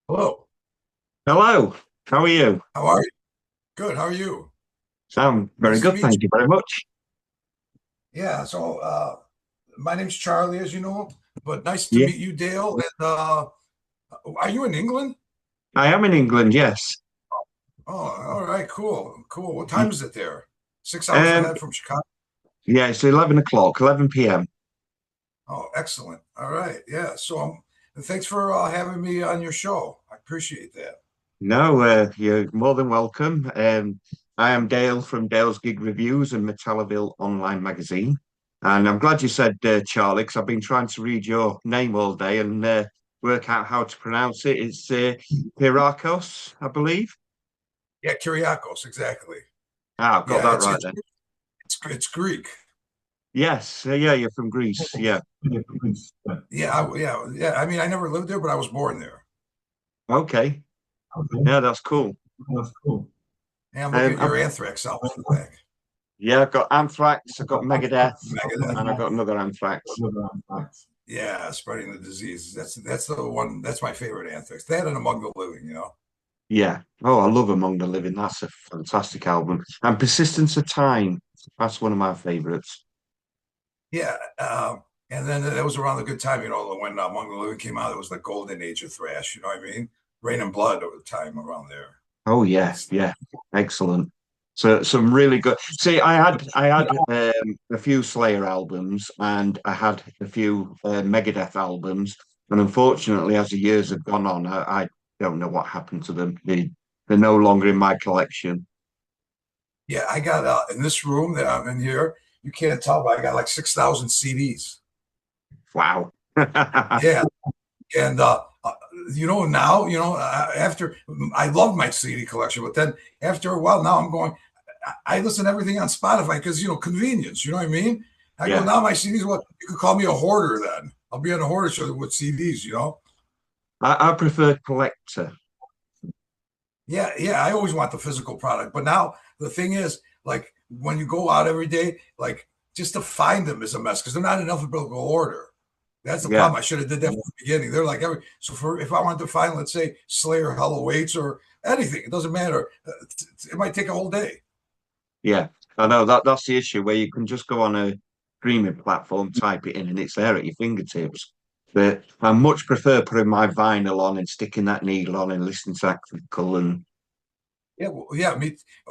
Hello. Hello, how are you? How are you? Good. How are you? Sound very Nice to good, meet thank you you. very much. Yeah. My name's Charlie, as you know, but nice to Yeah, meet you, Dale. And are you in England? I am in England, yes. Oh, all right. Cool. Cool. What time Y- is it there? 6 hours Um, ahead from Chicago. yeah, it's 11 o'clock, 11 p.m. Oh, excellent. All right. Yeah. And thanks for having me on your show. I appreciate that. No, you're more than welcome. I am Dale from Dale's Gig Reviews and Metalliville online magazine. And I'm glad you said Charlie, because I've been trying to read your name all day and work out how to pronounce it. It's Kyriakos, I believe. Yeah, Kyriakos, exactly. Ah, I've got Yeah, that right then. it's Greek. Yes, yeah, you're from Greece. Yeah. Yeah. I mean, I never lived there, but I was born there. Okay. Yeah, that's cool. And I'm looking at I've your Anthrax album in the back. Yeah, I've got Anthrax, I've got Megadeth, and I've Megadeth. got another Anthrax. Yeah, spreading the disease. That's the one. That's my favorite Anthrax. That and Among the Living. Yeah. Oh, I love Among the Living. That's a fantastic album. And Persistence of Time. That's one of my favorites. Yeah, and then that was around the good time. When Among the Living came out, it was the golden age of thrash. You know what I mean? Rain and Blood over the time around there. Oh yeah, yeah. Excellent. So some really good. See, I had a few Slayer albums and I had a few Megadeth albums, and unfortunately, as the years have gone on, I don't know what happened to them. They're no longer in my collection. Yeah, I got in this room that I'm in here. You can't tell, but I got like 6,000 CDs. Wow. Yeah, and now after I love my CD collection, but then after a while, now I'm going. I listen to everything on Spotify because convenience. You know what I mean? I go Yeah. now. My CDs. What you could call me a hoarder. Then I'll be on a hoarder show with CDs. I prefer collector. Yeah, yeah. I always want the physical product, but now the thing is, like when you go out every day, like just to find them is a mess because they're not enough to go order. That's the Yeah. problem. I should have did that from the beginning. They're like for if I wanted to find, let's say, Slayer, Hollow Weights, or anything, it doesn't matter. It might take a whole day. Yeah. I know that's the issue where you can just go on a streaming platform, type it in, and it's there at your fingertips. But I much prefer putting my vinyl on and sticking that needle on and listening to that critical and Yeah, well, yeah.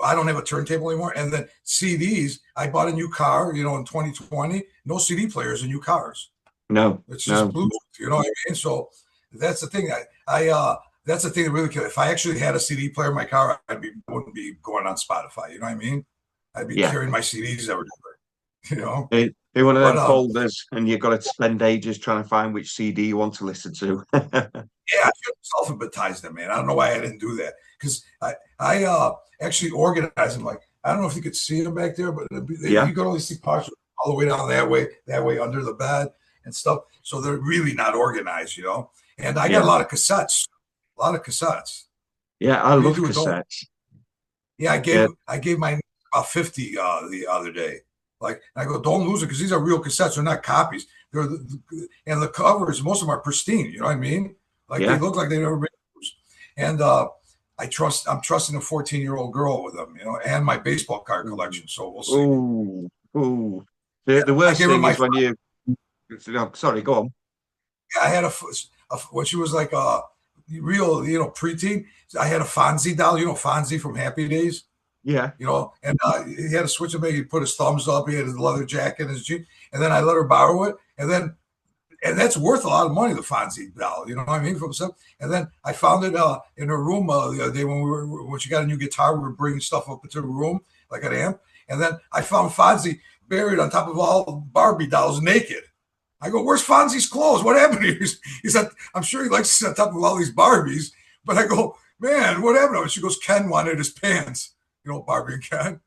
I don't have a turntable anymore. And then CDs. I bought a new car, in 2020. No CD players in new cars. no, It's just no. Bluetooth. You know what I mean? So that's the thing. That's the thing that really kills. If I actually had a CD player in my car, wouldn't be going on Spotify. You know what I mean? I'd be Yeah. carrying my CDs everywhere. You know, In one of but them folders and you've got to spend ages trying to find which CD you want to listen to. yeah, I should have alphabetized them, man. I don't know why I didn't do that because I actually organized them. Like I don't know if you could see them back there, but Yeah. you could only see parts all the way down that way under the bed and stuff. So they're really not organized. And I got a Yeah. lot of cassettes, a lot of cassettes. Yeah. I What do you love do with those? cassettes. Yeah, I Yeah. gave I gave my 50 the other day. Like I go, don't lose it because these are real cassettes. They're not copies. And the covers, most of them are pristine. You know what I mean? Like they Yeah. look like they've never been used. And I'm trusting a 14-year-old girl with them, and my baseball card collection. So we'll see. Ooh. Ooh. Yeah, The I worst gave her thing my. is when you oh, sorry, go on. I had when she was like a real, preteen. I had a Fonzie doll. Fonzie from Happy Days. Yeah. And he had a switch to make. He put his thumbs up. He had his leather jacket, his jeans, and then I let her borrow it, and that's worth a lot of money. The Fonzie doll, you know what I mean, from some. And then I found it in her room the other day when she got a new guitar. We were bringing stuff up into the room like an amp, and then I found Fonzie buried on top of all Barbie dolls, naked. I go, "Where's Fonzie's clothes? What happened here?" He said, "I'm sure he likes to sit on top of all these Barbies." But I go, "Man, what happened?" And she goes, "Ken wanted his pants." Barbie and Ken.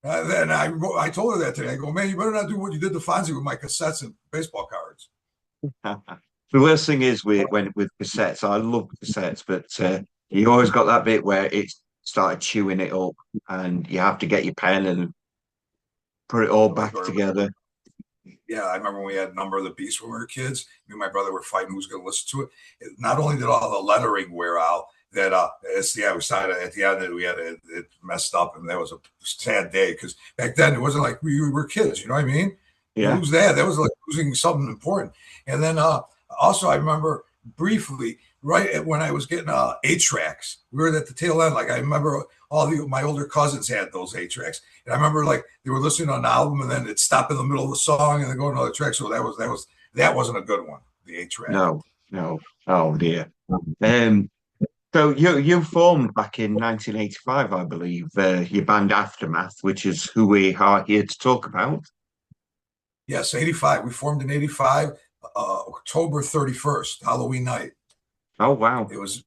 Then I told her that today. I go, "Man, you better not do what you did to Fonzie with my cassettes and baseball cards." The worst thing is with cassettes, I love cassettes, but you always got that bit where it started chewing it up, and you have to get your pen and put it all back together. Yeah, I remember when we had Number of the Beast when we were kids. Me and my brother were fighting who's going to listen to it. Not only did all the lettering wear out, that we started at the end, and we had it messed up, and that was a sad day because back then it wasn't like we were kids. You know what I mean? You Yeah. lose that was like losing something important. And then also I remember briefly right when I was getting 8-tracks, we were at the tail end. Like I remember my older cousins had those 8-tracks, and I remember like they were listening on an album, and then it'd stop in the middle of the song, and then go to another track. So that wasn't a good one. The 8-track. No, no. Oh dear. So you formed back in 1985, I believe, your band Aftermath, which is who we are here to talk about. Yes, 85. We formed in 85, October 31st, Halloween night. Oh wow. It was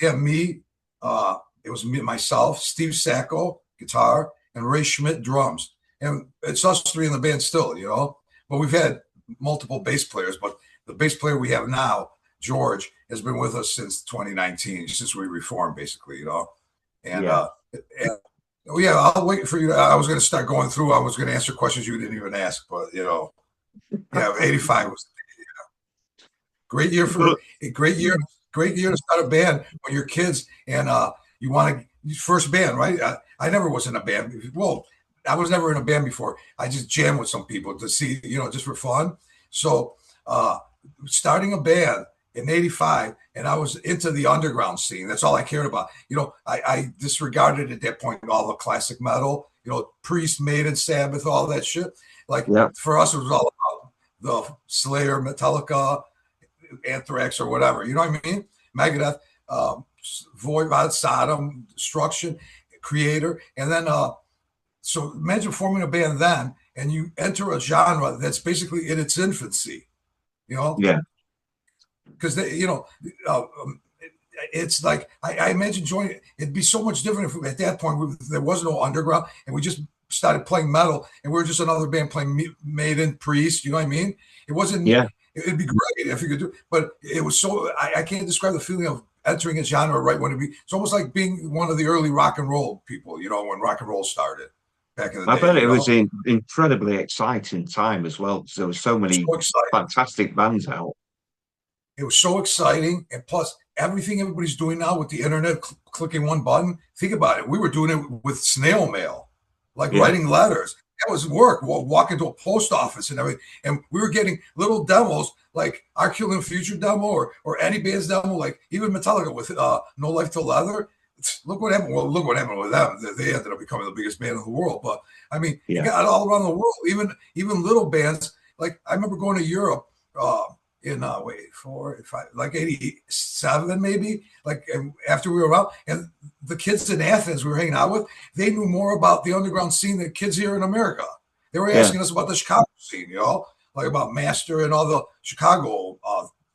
me. It was me, myself, Steve Sacco, guitar, and Ray Schmidt, drums. And it's us three in the band still, you know. But we've had multiple bass players, but the bass player we have now, George, has been with us since 2019, since we reformed, basically, you know. And I'll wait for you. I was going to start going through. I was going to answer questions you didn't even ask, but you know, 85 was great year for a great year to start a band when you're kids and you want to first band, right? I never was in a band. Well, I was never in a band before. I just jammed with some people to see, you know, just for fun. So starting a band in 85, and I was into the underground scene. That's all I cared about. You know, I disregarded at that point all the classic metal, you know, Priest, Maiden, Sabbath, all that shit. Like for us, it was all about the Slayer, Metallica, Anthrax, or whatever. You know what I mean? Megadeth, Voivod, Sodom, Destruction, Creator. And then, so imagine forming a band then, and you enter a genre that's basically in its infancy, you know? Yeah. Because you know, it's like I imagine joining. It'd be so much different if at that point there was no underground and we just started playing metal and we were just another band playing Maiden, Priest. You know what I mean? It wasn't. Yeah. It'd be great if you could do, but it was so. I can't describe the feeling of entering a genre right when it's almost like being one of the early rock and roll people. You know, when rock and roll started back in the day. I bet it was an incredibly exciting time as well because there were so many fantastic bands out. It was so exciting. And plus, everything everybody's doing now with the internet, clicking one button. Think about it. We were doing it with snail mail, like writing letters. That was work. We'll walk into a post office and everything. And we were getting little demos like Our Killing Future demo or any band's demo, like even Metallica with No Life Till Leather. Look what happened. Well, look what happened with them. They ended up becoming the biggust band in the world. But I mean, you got it all around the world, even little bands. Like I remember going to Europe, in like 87 maybe, like after we were out, and the kids in Athens we were hanging out with, they knew more about the underground scene than kids here in America. They were asking us about the Chicago scene, you know, like about Master and all the Chicago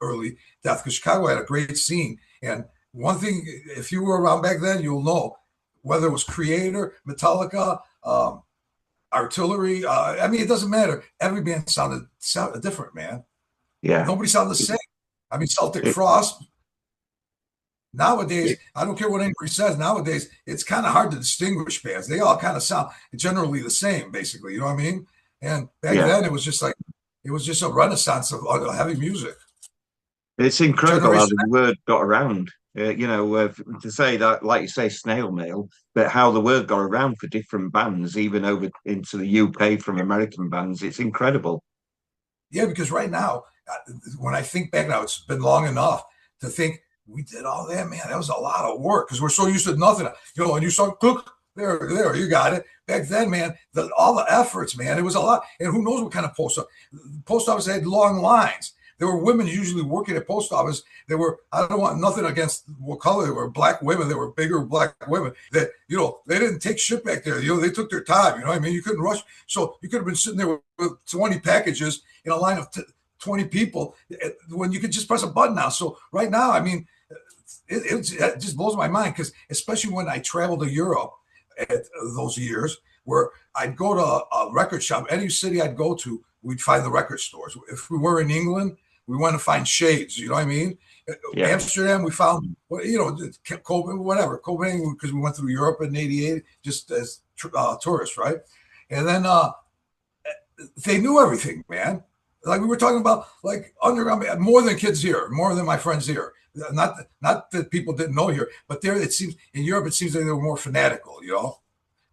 early death, because Chicago had a great scene. And one thing, if you were around back then, you'll know, whether it was Creator, Metallica, Artillery, I mean, it doesn't matter. Every band sounded different, man. Yeah. Nobody sounded the same. I mean, Celtic Frost. Nowadays, I don't care what anybody says. Nowadays, it's kind of hard to distinguish bands. They all kind of sound generally the same, basically. You know what I mean? And back then, it was just a renaissance of heavy music. It's incredible how the word got around. To say that, like you say, snail mail, but how the word got around for different bands, even over into the UK from American bands. It's incredible. Yeah, because right now, when I think back now, it's been long enough to think we did all that, man. That was a lot of work because we're so used to nothing. You know, and you saw cook there, you got it. Back then, man, all the efforts, man, it was a lot. And who knows what kind of post office had long lines. There were women usually working at post office. I don't want nothing against what color they were, black women. They were bigger black women that, you know, they didn't take shit back there. You know, they took their time. You know what I mean? You couldn't rush. So you could have been sitting there with 20 packages in a line of 20 people when you could just press a button now. So right now, I mean, it just blows my mind because especially when I traveled to Europe at those years where I'd go to a record shop, any city I'd go to, we'd find the record stores. If we were in England, we went to find Shades, you know what I mean? Yeah. Amsterdam, we found, you know, Copenhagen, because we went through Europe in 88 just as tourists, right? And then they knew everything, man. Like we were talking about, like underground, more than kids here, more than my friends here. Not that people didn't know here, but there it seems in Europe it seems like they were more fanatical. You know,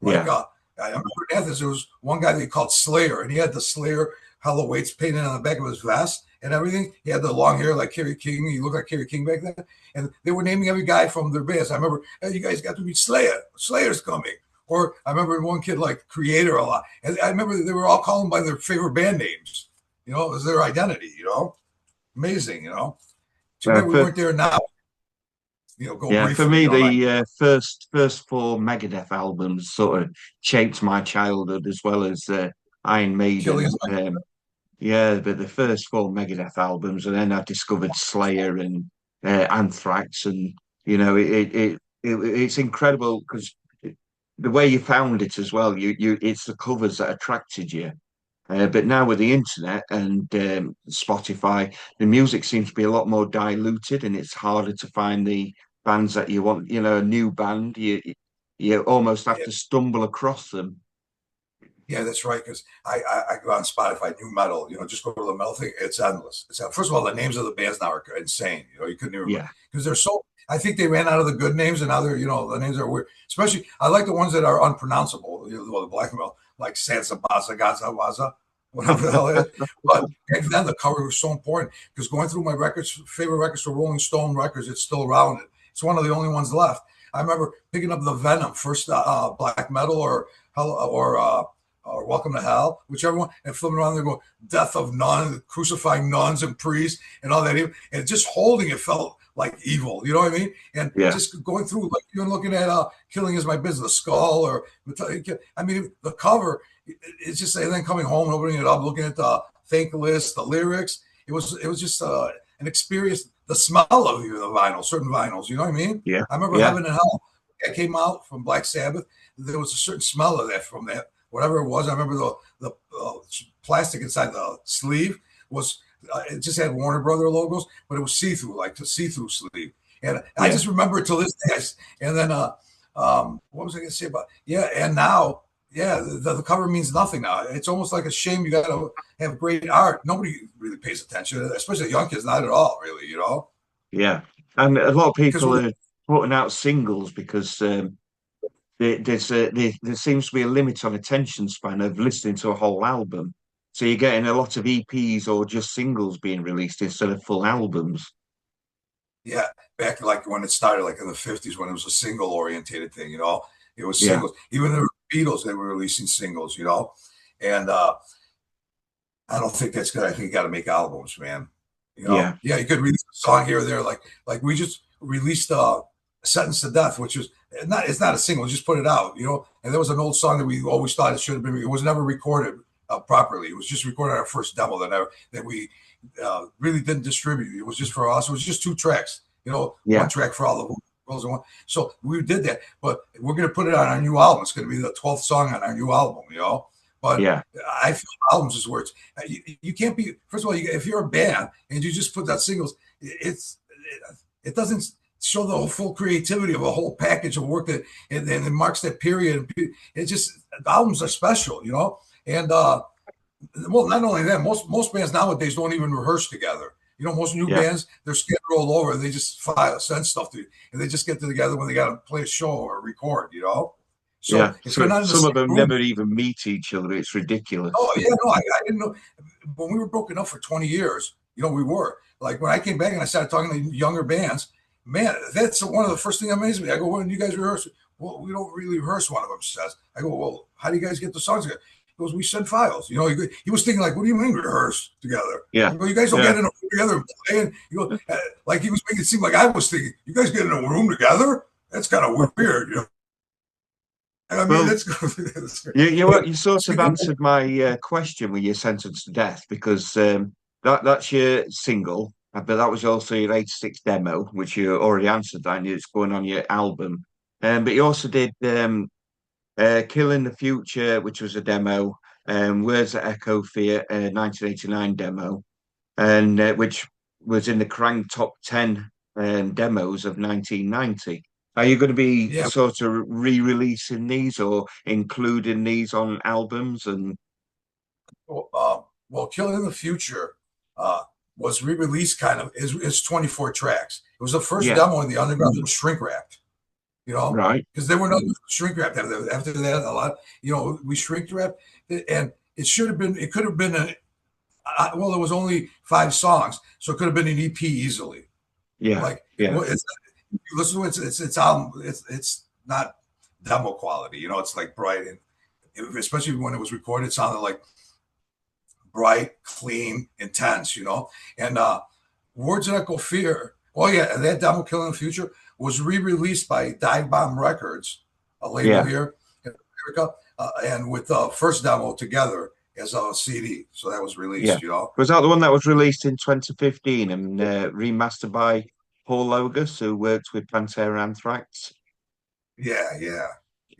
like Yeah. I remember in Athens there was one guy they called Slayer, and he had the Slayer Hollow Weights painted on the back of his vest and everything. He had the long hair like Kerry King. He looked like Kerry King back then, and they were naming every guy from their bands. I remember, hey, you guys got to meet Slayer. Slayer's coming. Or I remember one kid like Creator a lot, and I remember they were all calling by their favorite band names. You know, it was their identity. You know, amazing. You know, too bad we For weren't there now. You know, go Yeah, for briefly. me, You know, like, the first four Megadeth albums sort of shaped my childhood as well as Iron Killing Maiden. is like, Yeah, but the first four Megadeth albums, and then I discovered Slayer and Anthrax, and it's incredible because the way you found it as well. It's the covers that attracted you. But now with the internet and Spotify, the music seems to be a lot more diluted, and it's harder to find the bands that you want. You know, a new band, you almost have yeah, to stumble across them. yeah, that's right. Because I go on Spotify, new metal. You know, just go to the metal thing. It's endless. First of all, the names of the bands now are insane. You know, you couldn't even Yeah, because they're so. I think they ran out of the good names, and now they're the names are weird. Especially, I like the ones that are unpronounceable. You know, the black metal like Sansa Baza Gaza Waza, whatever the hell it is. But back then, the cover was so important because going through my records, favorite records for Rolling Stone records, it's still around. It's one of the only ones left. I remember picking up the Venom first, black metal or Welcome to Hell, whichever one, and flipping around there going, Death of Nuns, crucifying nuns and priests and all that. And just holding it felt like evil, you know what I mean? And yeah, just going through, like even looking at Killing Is My Business, Skull, or I mean, the cover, it's just, and then coming home and opening it up, looking at the thank list, the lyrics, it was just an experience, the smell of the vinyl, certain vinyls, you know what I mean? yeah, I remember yeah, Heaven and Hell, that came out from Black Sabbath. There was a certain smell of that from that whatever it was. I remember the plastic inside the sleeve was it just had Warner Brother logos, but it was see through, like the see through sleeve. And I yeah, just remember it till this day. And then what was I going to say about And now the cover means nothing now. It's almost like a shame. You got to have great art. Nobody really pays attention, especially young kids. Not at all, really. You know, yeah. And a lot of because people are putting out singles because there seems to be a limit on attention span of listening to a whole album. So you're getting a lot of EPs or just singles being released instead of full albums. yeah, back like when it started, like in the 50s, when it was a single orientated thing, it was Yeah, singles. Even the Beatles, they were releasing singles, and I don't think that's good. I think you got to make albums, man. yeah, Yeah, you could release a song here or there, like we just released "Sentence to Death," which is it's not a single, just put it out, And there was an old song that we always thought it should have been. It was never recorded properly. It was just recorded on our first demo that we really didn't distribute. It was just for us. It was just two tracks, one yeah, track for all the girls and one. So we did that, but we're gonna put it on our new album. It's gonna be the 12th song on our new album. But yeah, I feel albums is where you can't be. First of all, if you're a band and you just put out singles, it doesn't show the whole full creativity of a whole package of work that and it marks that period. It just albums are special. And well, not only that, most bands nowadays don't even rehearse together. Most new yeah. bands, they're scattered all over. They just send stuff to you, and they just get together when they got to play a show or record. Yeah, So if you're so not in the some same of them room, never even meet each other. It's ridiculous. oh yeah, no, I didn't know. When we were broken up for 20 years, we were like when I came back and I started talking to younger bands. Man, that's one of the first things that amazed me. I go, when do you guys rehearse? Well, we don't really rehearse. One of them says. I go, well, how do you guys get the songs together? He goes, we send files. He was thinking like, what do you mean rehearse together? Yeah, I go, you guys don't yeah. get in a room together and play. And you go, like he was making it seem like I was thinking, you guys get in a room together? That's kind of weird. I mean, Well, that's you sort of answered my question with your sentence to death because that's your single, but that was also your 86 demo, which you already answered. That it's going on your album, but you also did Kill in the Future, which was a demo, Words That Echo Fear, 1989 demo, and which was in the Crank Top 10 demos of 1990. Are you going to be yeah. sort of re-releasing these or including these on albums? And Well, Well, Killing the Future was re-released kind of, it's 24 tracks. It was the first demo in the underground that was shrink wrapped, Right. because there were no shrink wrapped after that. A lot, we shrink wrapped, and it should have been, it could have been well, there was only 5 songs, so it could have been an EP easily. Yeah. You listen to it, it's album, it's not demo quality, it's like bright, and especially when it was recorded, it sounded like bright, clean, intense, and Words That Echo Fear. Oh yeah, and that demo, Killing the Future, was re-released by Dive Bomb Records, a label here in America, and with the first demo together as a CD. So that was released, Was that the one that was released in 2015 and remastered by Paul Logus, who worked with Pantera Anthrax? Yeah.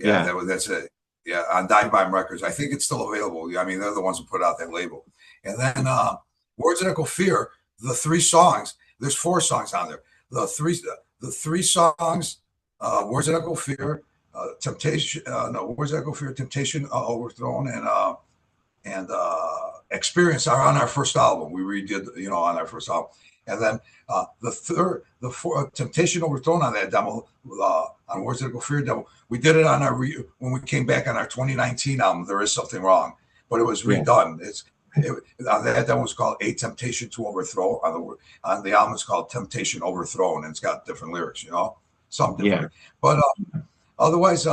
That's it. Yeah, on Dive Bomb Records. I think it's still available. I mean, they're the ones who put out that label. And then Words That Echo Fear, the 3 songs, there's 4 songs on there. The three songs, Words That Echo Fear, Words That Echo Fear, Temptation Overthrown, and Experience are on our first album. We redid, on our first album. And then the Temptation Overthrown on that demo, on Words That Echo Fear demo, we did it on when we came back on our 2019 album, There Is Something Wrong, but it was redone. That demo was called A Temptation to Overthrow. On the album, it's called Temptation Overthrown, and it's got different lyrics, some different. Yeah. But otherwise,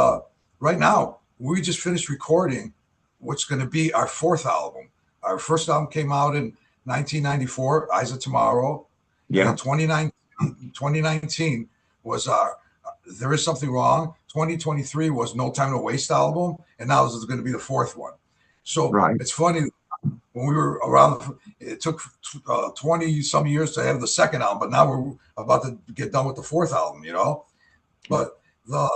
right now, we just finished recording what's going to be our 4th album. Our first album came out in 1994, Eyes of Tomorrow. Yeah. And 2019 was our There Is Something Wrong. 2023 was No Time to Waste album, and now this is going to be the 4th one. So It's funny, when we were around, it took 20 some years to have the second album, but now we're about to get done with the 4th album, But the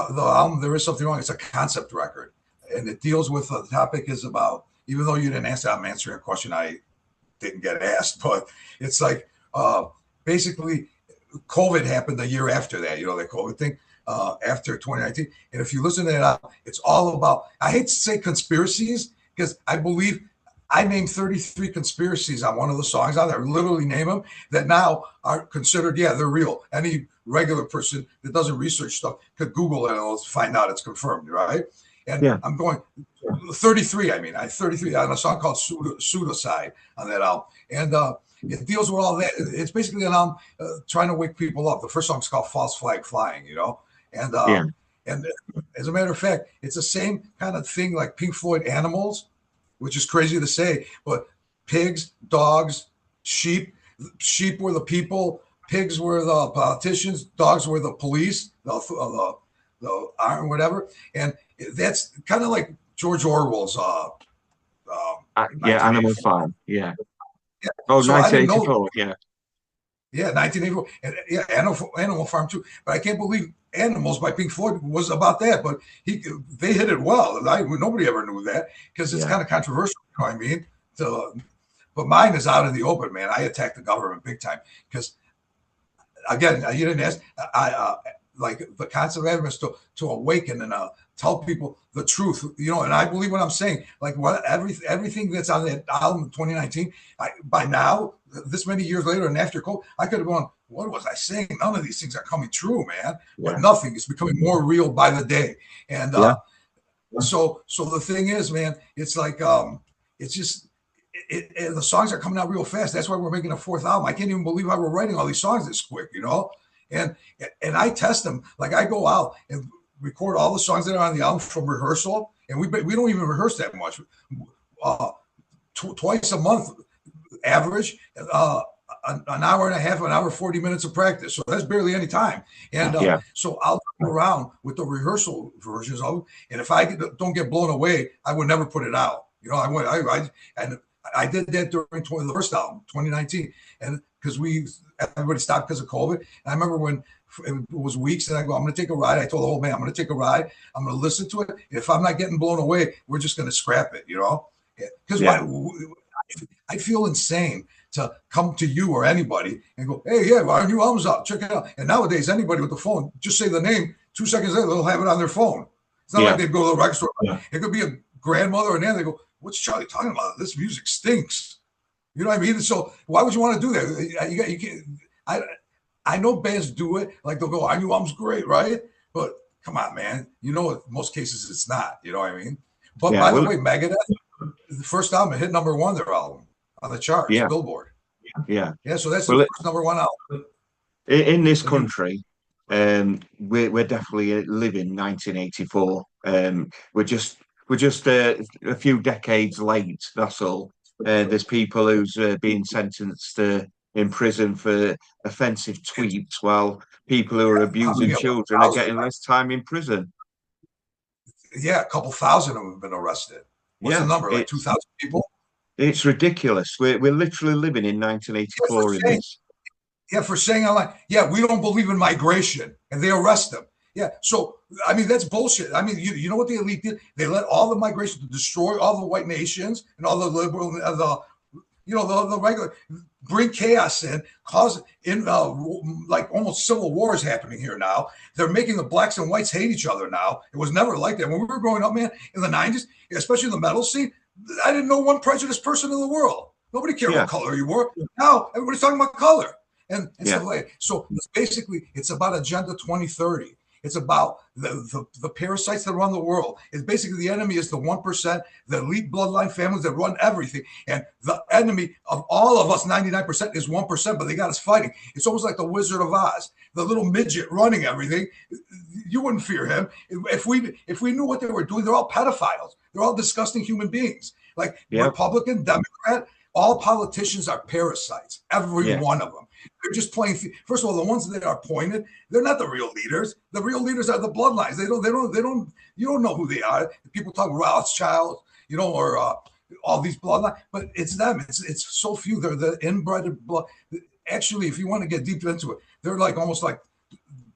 album There Is Something Wrong, it's a concept record, and it deals with the topic is about, even though you didn't ask that, I'm answering a question I didn't get asked, but it's like basically COVID happened a year after that, that COVID thing, after 2019. And if you listen to that, it's all about, I hate to say conspiracies, because I believe I named 33 conspiracies on one of the songs on there, literally name them, that now are considered, they're real. Any regular person that doesn't research stuff could Google it and it'll find out it's confirmed, right? And I'm going 33. I mean, 33 on a song called Pseudocide on that album, and it deals with all that. It's basically an album trying to wake people up. The first song's called False Flag Flying, and and as a matter of fact, it's the same kind of thing like Pink Floyd Animals, which is crazy to say, but pigs, dogs, sheep were the people, pigs were the politicians, dogs were the police, the iron, whatever, and that's kind of like George Orwell's Animal Farm. Yeah. Oh, so 1984. Yeah, 1984. And Animal Farm too. But I can't believe Animals by Pink Floyd was about that. But they hit it well. Nobody ever knew that, because it's kind of controversial. You know what I mean? But mine is out in the open, man. I attack the government big time, because again, you didn't ask. Like the concept of is to awaken and tell people the truth, and I believe what I'm saying. Like everything that's on that album in 2019, by now, this many years later and after COVID, I could have gone, what was I saying? None of these things are coming true, man. But nothing is becoming more real by the day. And so the thing is, man, it's like it's just the songs are coming out real fast. That's why we're making a 4th album. I can't even believe how we're writing all these songs this quick, And I test them. Like, I go out and record all the songs that are on the album from rehearsal, and we don't even rehearse that much. Twice a month, average, an hour and a half, an hour 40 minutes of practice. So that's barely any time. And so I'll go around with the rehearsal versions of it. And if I don't get blown away, I would never put it out. I did that during the first album, 2019, and because everybody stopped because of COVID. And I remember when it was weeks, and I go, I'm going to take a ride. I told the whole band, I'm going to take a ride. I'm going to listen to it. If I'm not getting blown away, we're just going to scrap it, Because I feel insane to come to you or anybody and go, hey, our new album's out. Check it out. And nowadays, anybody with the phone, just say the name. 2 seconds later, they'll have it on their phone. It's not like they go to the record store. It could be a grandmother and then they go, what's Charlie talking about? This music stinks. You know what I mean? So why would you want to do that? You can't. I know bands do it. Like they'll go, "Our new album's great," right? But come on, man. You know, in most cases it's not. You know what I mean? But Yeah, by the well, way, Megadeth, the first album hit #1, their album on the charts, yeah, Billboard. yeah. Yeah, so that's the Well, first #1 album. in this And you, country, we're definitely living 1984. We're just a few decades late. That's all. There's people who's being sentenced in prison for offensive tweets, while people who are how abusing many? children are getting less time in prison. Yeah, a couple thousand of them have been arrested. What's the Yeah, number? Like 2,000 people? it's ridiculous. We're literally living in Yeah, for 1984 in saying, this. yeah, for saying online, yeah, we don't believe in migration, and they arrest them. Yeah, so I mean that's bullshit. I mean, you know what the elite did? They let all the migration to destroy all the white nations and all the liberal, the regular, bring chaos in, cause in like almost civil wars happening here now. They're making the blacks and whites hate each other now. It was never like that when we were growing up, man. In the '90s, especially in the metal scene, I didn't know one prejudiced person in the world. Nobody cared Yeah, what color you were. Now everybody's talking about color and yeah, stuff like that. So it's about Agenda 2030. It's about the parasites that run the world. It's basically the enemy is the 1%, the elite bloodline families that run everything. And the enemy of all of us, 99%, is 1%, but they got us fighting. It's almost like the Wizard of Oz, the little midget running everything. You wouldn't fear him. If we knew what they were doing, they're all pedophiles. They're all disgusting human beings. Like yeah, Republican, Democrat, all politicians are parasites, every yeah, one of them. They're just playing. First of all, the ones that are appointed, they're not the real leaders. The real leaders are the bloodlines. They don't. You don't know who they are. People talk Rothschild, or all these bloodlines, but it's them. It's so few. They're the inbred blood. Actually, if you want to get deep into it, they're like almost like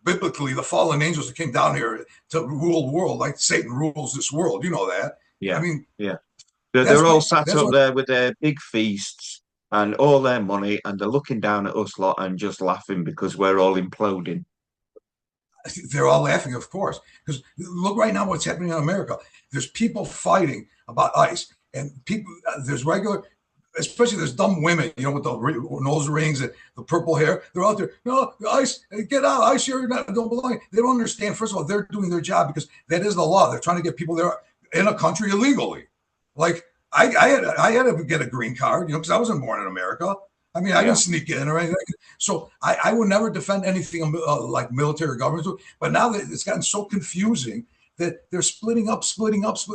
biblically the fallen angels that came down here to rule the world, like Satan rules this world. You know that. I yeah, mean, yeah. that's They're all why. sat That's up why there with their big feasts and all their money, and they're looking down at us lot and just laughing because we're all imploding. they're all laughing, of course, because look right now what's happening in America. There's people fighting about ICE, and people. There's regular, especially there's dumb women, with the nose rings and the purple hair. They're out there. No, ICE, get out! ICE, don't belong. They don't understand. First of all, they're doing their job because that is the law. They're trying to get people there in a country illegally. Like I had to get a green card, because I wasn't born in America. I mean, I Yeah, didn't sneak in or anything. So I would never defend anything like military government. But now that it's gotten so confusing that they're splitting up,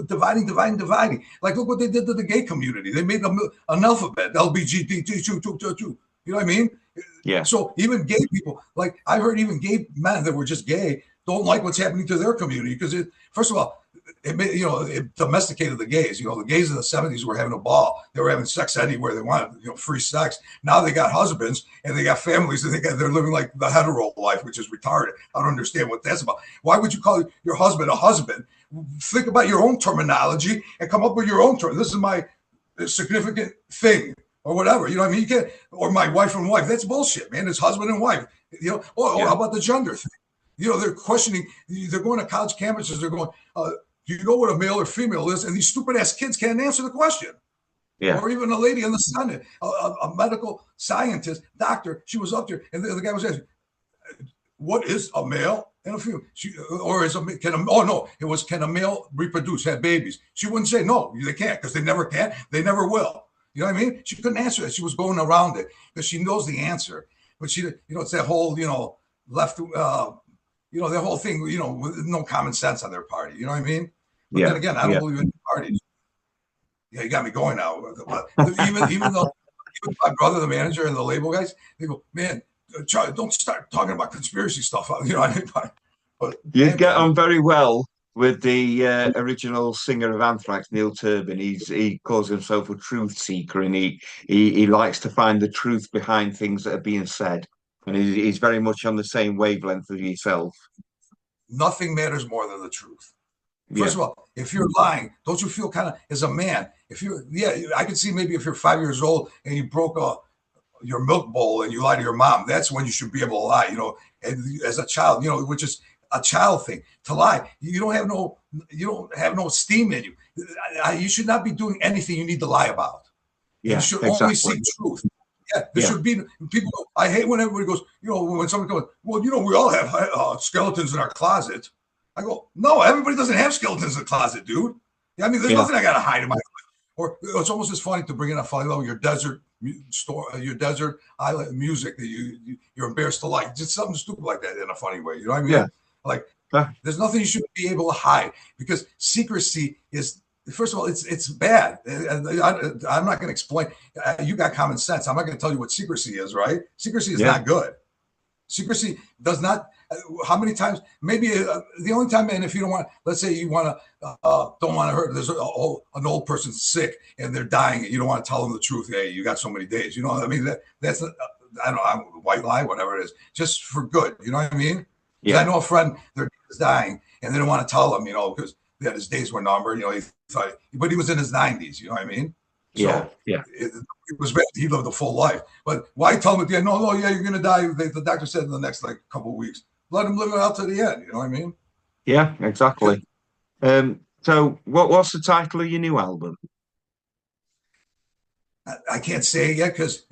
dividing. Like, look what they did to the gay community. They made an alphabet, LBGT222. You know what I mean? yeah, So even gay people, like I heard even gay men that were just gay, don't like what's happening to their community because first of all, it domesticated the gays. The gays in the '70s were having a ball. They were having sex anywhere they wanted, free sex. Now they got husbands and they got families and they're living like the hetero life, which is retarded. I don't understand what that's about. Why would you call your husband a husband? Think about your own terminology and come up with your own term. This is my significant thing or whatever. You know what I mean? You can't, or my wife and wife. That's bullshit, man. It's husband and wife. Or yeah, how about the gender thing? They're questioning. They're going to college campuses. They're going, do you know what a male or female is? And these stupid ass kids can't answer the question. yeah, Or even a lady in the Senate, a medical scientist, doctor, she was up there, and the guy was asking, "What is a male and a female?" Can a male reproduce, have babies? She wouldn't say no, they can't because they never can, they never will. You know what I mean? She couldn't answer that. She was going around it because she knows the answer, but it's that whole, left, the whole thing, with no common sense on their party. You know what I mean? But then yeah, again, I don't yeah. believe in parties. Yeah, you got me going now. But even though my brother, the manager, and the label guys, they go, man, Charlie, don't start talking about conspiracy stuff. I mean, but You hey, get man, on very well with the original singer of Anthrax, Neil Turbin. He calls himself a truth seeker, and he likes to find the truth behind things that are being said. And he's very much on the same wavelength as yourself. nothing matters more than the truth. First Yeah, of all, if you're lying, don't you feel kind of as a man? I can see maybe if you're 5 years old and you broke your milk bowl and you lie to your mom, that's when you should be able to lie. And as a child, which is a child thing to lie. You don't have no esteem in you. You should not be doing anything you need to lie about. You Yeah, should only exactly. seek truth. Yeah, there Yeah, should be people. I hate when everybody goes, when someone goes, well, we all have skeletons in our closet. I go, no, everybody doesn't have skeletons in the closet, dude. Yeah, I mean, there's yeah, nothing I got to hide in my life. Or it's almost as funny to bring in a funny little your desert your desert island music that you're embarrassed to like, just something stupid like that in a funny way. You know what I mean? yeah. Like, Uh, there's nothing you should be able to hide because secrecy is. First of all, it's bad. I'm not going to explain. You got common sense. I'm not going to tell you what secrecy is, right? Secrecy is yeah, not good. Secrecy does not. How many times? Maybe the only time, and if you don't want, let's say you want to, don't want to hurt. There's an old person sick and they're dying, and you don't want to tell them the truth. Hey, you got so many days. You know what I mean? That's I don't know, white lie, whatever it is, just for good. You know what I mean? Because I yeah, know a friend, their is dying, and they don't want to tell them, because that his days were numbered. He thought, but he was in his 90s. You know what I mean? yeah, So yeah, it was bad. He lived a full life. But why tell him at the end? No, yeah, you're gonna die. The doctor said in the next couple of weeks. Let him live it out to the end. You know what I mean? yeah, exactly. So what's the title of your new album? I can't say it yet because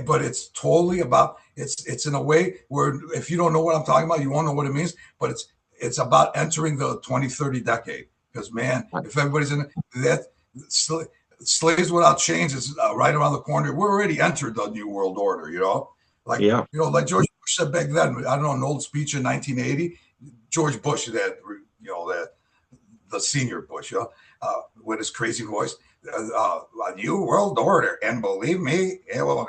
but it's totally about it's in a way where if you don't know what I'm talking about, you won't know what it means. But it's about entering the 2030 decade. Because man, if everybody's in that slaves without chains is right around the corner. We're already entered the new world order. Yeah, Like George Bush said back then. I don't know, an old speech in 1980. George Bush, that the senior Bush, with his crazy voice. A new world order, and believe me, it will.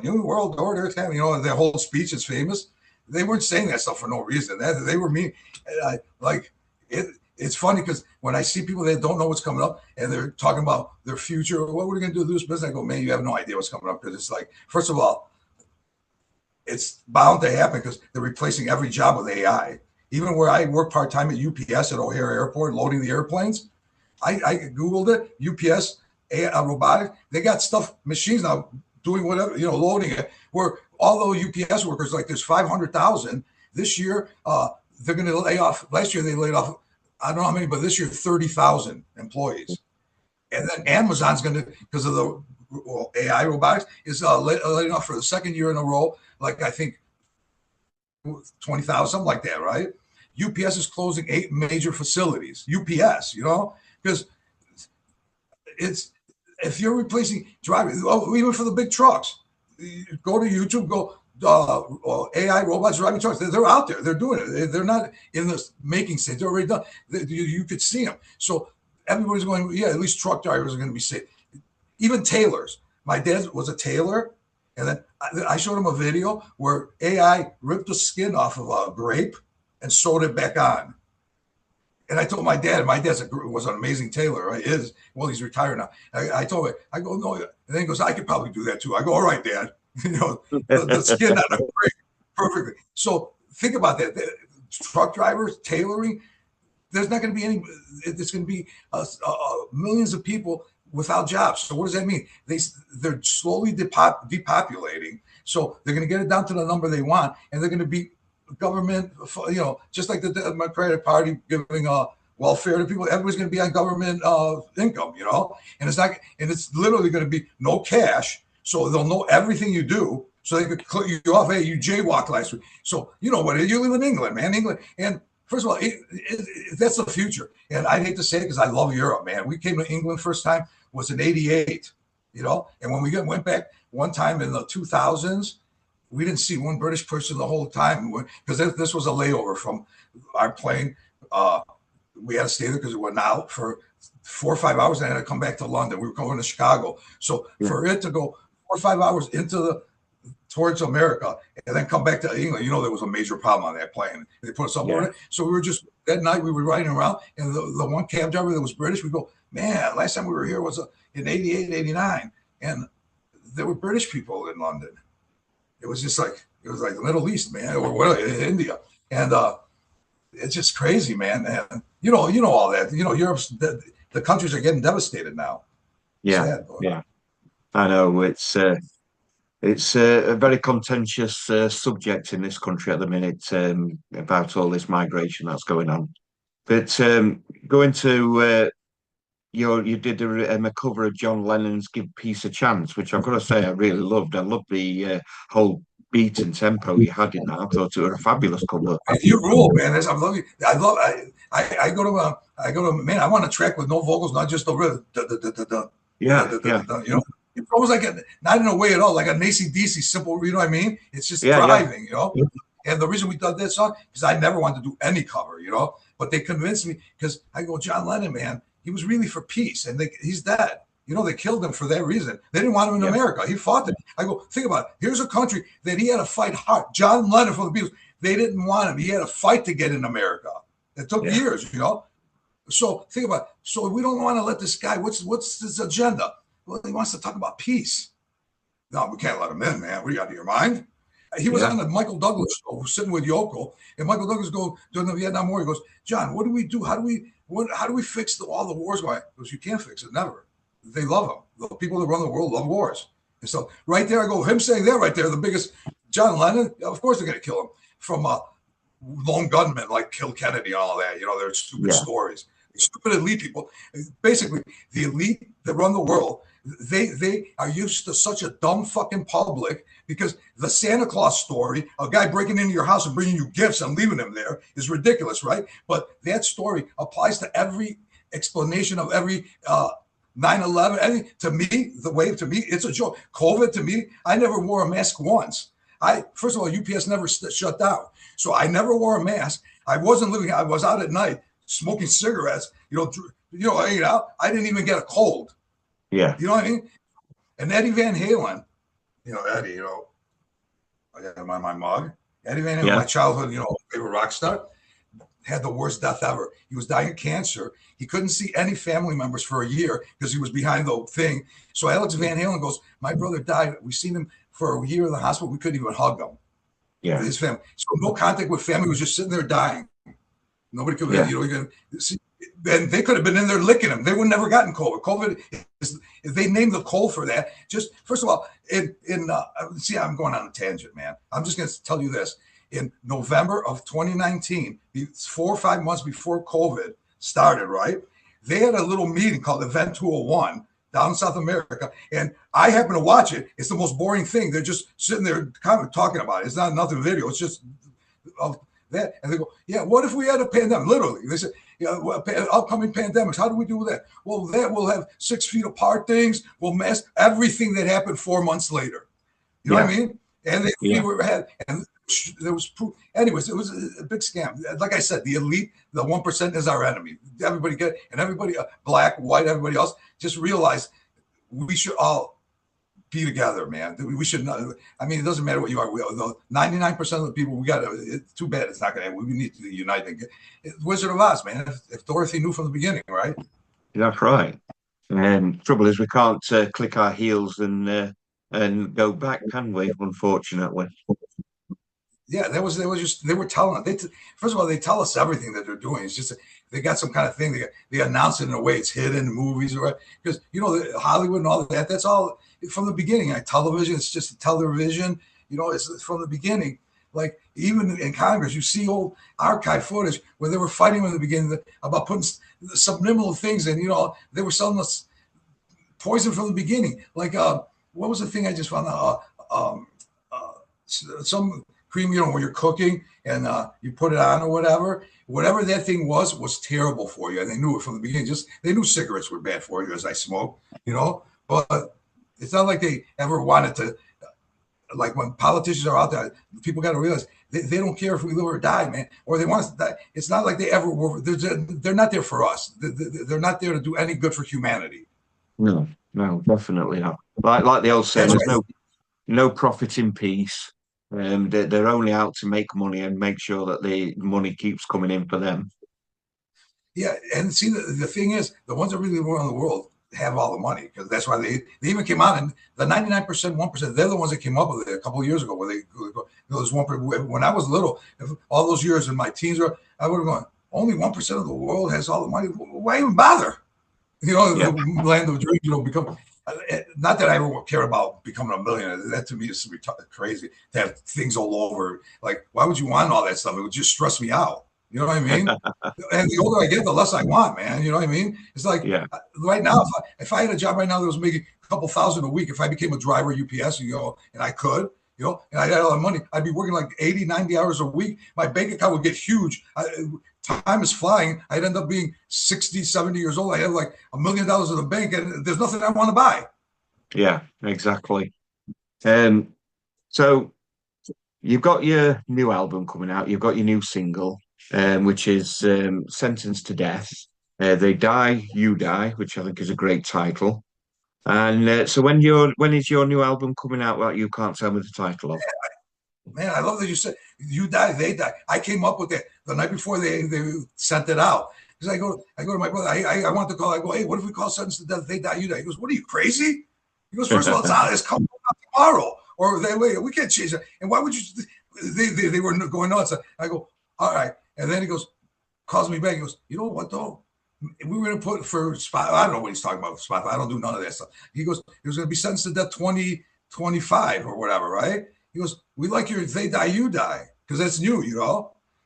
New world order. The whole speech is famous. They weren't saying that stuff for no reason. They were mean. Like it. It's funny because when I see people that don't know what's coming up and they're talking about their future, what are we going to do with this business? I go, man, you have no idea what's coming up because it's like, first of all, it's bound to happen because they're replacing every job with AI. Even where I work part time at UPS at O'Hare Airport, loading the airplanes, I Googled it. UPS, robotic. They got machines now doing whatever, loading it. Where all those UPS workers, like there's 500,000 this year. They're going to lay off. Last year they laid off, I don't know how many, but this year 30,000 employees. And then Amazon's going to, because of the AI robotics, is laying off for the second year in a row. Like I think 20,000, something like that, right? UPS is closing 8 major facilities. UPS, because it's if you're replacing drivers, even for the big trucks, go to YouTube, go AI robots driving trucks. They're out there. They're doing it. They're not in the making stage. They're already done. You could see them. So everybody's going, yeah, at least truck drivers are going to be safe. Even tailors. My dad was a tailor, and then I showed him a video where AI ripped the skin off of a grape and sewed it back on. And I told my dad, was an amazing tailor, right? He's retired now. I told him, I go, no. And then he goes, I could probably do that too. I go, all right, Dad. The skin on a grape, perfectly. So think about that. Truck drivers, tailoring, there's not going to be any, there's going to be millions of people without jobs. So what does that mean? They're slowly depopulating. So they're going to get it down to the number they want, and they're going to be government, just like the Democratic Party giving welfare to people. Everybody's going to be on government income, and it's literally going to be no cash. So they'll know everything you do. So they could click you off. Hey, you jaywalked last week. So you know what? You live in England, man. England. And first of all, that's the future. And I'd hate to say it because I love Europe, man. We came to England first time was in '88, and when we went back one time in the 2000s, we didn't see one British person the whole time because this was a layover from our plane. We had to stay there because it went out for 4 or 5 hours, and I had to come back to London. We were going to Chicago. So for it to go 4 or 5 hours towards America and then come back to England, there was a major problem on that plane. They put us up on it. So we were just, that night we were riding around, and the one cab driver that was British, we go, man, last time we were here was in '88, '89, and there were British people in London. It was just like, the Middle East, man, or what, India. And it's just crazy, man. And all that. Europe's, the countries are getting devastated now. Yeah. Sad, yeah. I know. It's It's a very contentious subject in this country at the minute, about all this migration that's going on. But going to you did a cover of John Lennon's "Give Peace a Chance," which I've got to say I really loved. I loved the whole beat and tempo you had in that. I thought it was a fabulous cover. You rule, man. I'm loving. I go to man. I want a track with no vocals, not just the rhythm. Yeah. You know, it's almost like not in a way at all, like an AC/DC simple. You know what I mean? It's just driving. You know. And the reason we did that song because I never wanted to do any cover. You know, but they convinced me because I go, John Lennon, man. He was really for peace, and he's dead. You know, they killed him for that reason. They didn't want him in America. He fought them. I go, think about it. Here's a country that he had to fight hard. John Lennon for the Beatles. They didn't want him. He had to fight to get in America. It took years, you know. So think about it. So we don't want to let this guy. What's his agenda? Well, he wants to talk about peace. No, we can't let him in, man. What do you got in your mind? He was on the Michael Douglas show, sitting with Yoko, and Michael Douglas during the Vietnam War. He goes, John, what do we do? How do we fix all the wars going? He goes, you can't fix it, never. They love them. The people that run the world love wars. And so right there, I go, him saying that right there, the biggest John Lennon, of course they're going to kill him from lone gunmen like kill Kennedy and all that. You know, they're stupid stories. Stupid elite people. Basically, the elite that run the world, they are used to such a dumb fucking public because the Santa Claus story, a guy breaking into your house and bringing you gifts and leaving them there is ridiculous, right? But that story applies to every explanation of every 9/11. To me, the wave, to me, it's a joke. COVID, to me, I never wore a mask once. First of all, UPS never shut down. So I never wore a mask. I was out at night smoking cigarettes, hanging out. I didn't even get a cold. Yeah. You know what I mean? And Eddie Van Halen, Eddie, I got him on my mug. Eddie Van Halen, my childhood, favorite rock star, had the worst death ever. He was dying of cancer. He couldn't see any family members for a year because he was behind the thing. So Alex Van Halen goes, my brother died. We've seen him for a year in the hospital. We couldn't even hug him. Yeah. His family. So no contact with family. He was just sitting there dying. Nobody could, and they could have been in there licking him. They would never gotten COVID. COVID is, they named the cold for that. Just first of all, see, I'm going on a tangent, man. I'm just going to tell you this. In November of 2019, 4 or 5 months before COVID started, right? They had a little meeting called Event 201 down in South America, and I happen to watch it. It's the most boring thing. They're just sitting there kind of talking about it. It's not nothing video. It's just that, and they go, yeah, what if we had a pandemic? Literally, they said, upcoming pandemics, how do we do that? Well, that we'll have 6 feet apart things. We'll mask everything that happened 4 months later. You know what I mean? And there was proof. Anyways, it was a big scam. Like I said, the elite, the 1% is our enemy. Everybody everybody, black, white, everybody else, just realize we should all be together, man. We should not. I mean, it doesn't matter what you are. 99% of the people, it's too bad it's not going to happen. We need to unite. Wizard of Oz, man. If Dorothy knew from the beginning, right? That's right. And trouble is, we can't click our heels and go back, can we? Unfortunately. Yeah, they were telling us. First of all, they tell us everything that they're doing. It's just they got some kind of thing. They announce it in a way it's hidden in movies, or because Hollywood and all that. That's all from the beginning. Television, it's just a television. It's from the beginning. Like even in Congress, you see old archive footage where they were fighting in the beginning about putting subliminal things in. They were selling us poison from the beginning. Like what was the thing I just found out? Some cream, when you're cooking and you put it on or whatever that thing was terrible for you. And they knew it from the beginning. They knew cigarettes were bad for you as I smoke, but it's not like they ever wanted to, like when politicians are out there, people got to realize they don't care if we live or die, man, or they want us to die. It's not like they ever were. They're not there for us. They're not there to do any good for humanity. No, definitely not. Like the old saying, there's no profit in peace. They're only out to make money and make sure that the money keeps coming in for them. Yeah, and see, the thing is, the ones that really run the world have all the money because that's why they even came out, and the 99%, 1%, they're the ones that came up with it a couple of years ago. Where there's 1%. When I was little, all those years in my teens, I would have gone, only 1% of the world has all the money. Why even bother? The land of dreams, become. not that I ever cared about becoming a millionaire. That to me is crazy to have things all over. Like, why would you want all that stuff? It would just stress me out. You know what I mean? And the older I get, the less I want, man. You know what I mean? It's like right now, if I had a job right now that was making a couple thousand a week, if I became a driver at UPS, and I could, and I had a lot of money, I'd be working like 80, 90 hours a week. My bank account would get huge. Time is flying. I'd end up being 60, 70 years old. I have like $1 million in the bank, and there's nothing I want to buy. Yeah, exactly. So you've got your new album coming out. You've got your new single, which is Sentenced to Death. They Die, You Die, which I think is a great title. And so when is your new album coming out that you can't tell me the title of? Man, I love that you said you die, they die. I came up with it the night before they sent it out. Because I go to my brother, I want to call, I go, hey, what if we call Sentenced to Death, They Die, You Die? He goes, what are you, crazy? He goes, first of all, it's coming out tomorrow. Or we can't change it. And why would you, they were going nuts. I go, all right. And then he calls me back, he goes, you know what though? We were going to put for Spotify. I don't know what he's talking about for Spotify. I don't do none of that stuff. He goes, he was going to be sentenced to death 2025 or whatever, right? He goes, we like your They Die, You Die, because that's new,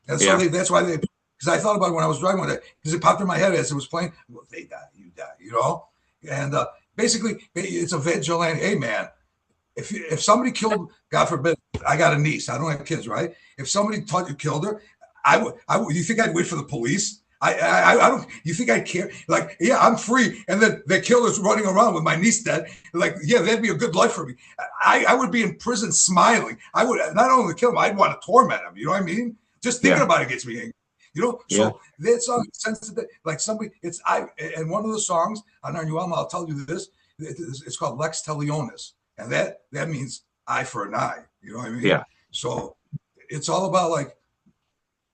And so that's why because I thought about it when I was driving with it, because it popped in my head as it was playing. Well, They Die, You Die, And basically, it's a vigilante. Hey, man, if somebody killed, God forbid, I got a niece. I don't have kids, right? If somebody killed her, I would. You think I'd wait for the police? I don't. You think I care? Like, yeah, I'm free, and then the killer's running around with my niece dead. Like, yeah, that'd be a good life for me. I would be in prison smiling. I would not only kill him, I'd want to torment him. You know what I mean? Just thinking about it gets me angry. So that song, sensitive, like somebody. And one of the songs on our new album, I'll tell you this. It's called Lex Talionis, and that means eye for an eye. You know what I mean? Yeah. So it's all about like.